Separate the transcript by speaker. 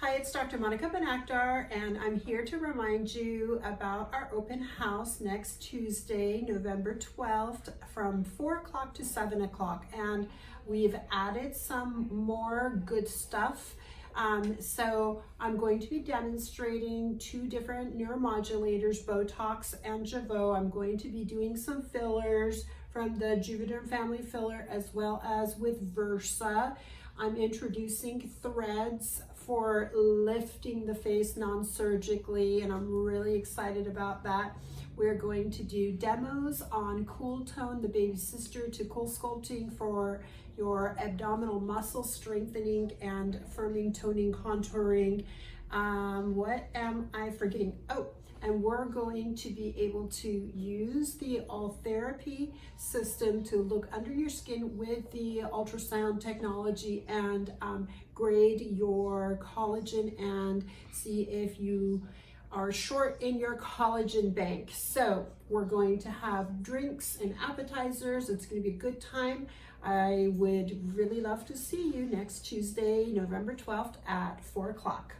Speaker 1: Hi, it's Dr. Monica Bonakdar, and I'm here to remind you about our open house next Tuesday, November 12th, from 4 o'clock to 7 o'clock. And we've added some more good stuff. So I'm going to be demonstrating 2 different neuromodulators, Botox and Jeuveau. I'm going to be doing some fillers from the Juvederm family filler as well as with Versa. I'm introducing threads for lifting the face non-surgically, and I'm really excited about that. We're going to do demos on Cool Tone, the baby sister to Cool Sculpting for your abdominal muscle strengthening and firming, toning, contouring. What am I forgetting? Oh, and we're going to be able to use the All Therapy system to look under your skin with the ultrasound technology and grade your collagen and see if you are short in your collagen bank. So we're going to have drinks and appetizers. It's going to be a good time. I would really love to see you next Tuesday, November 12th at 4 o'clock.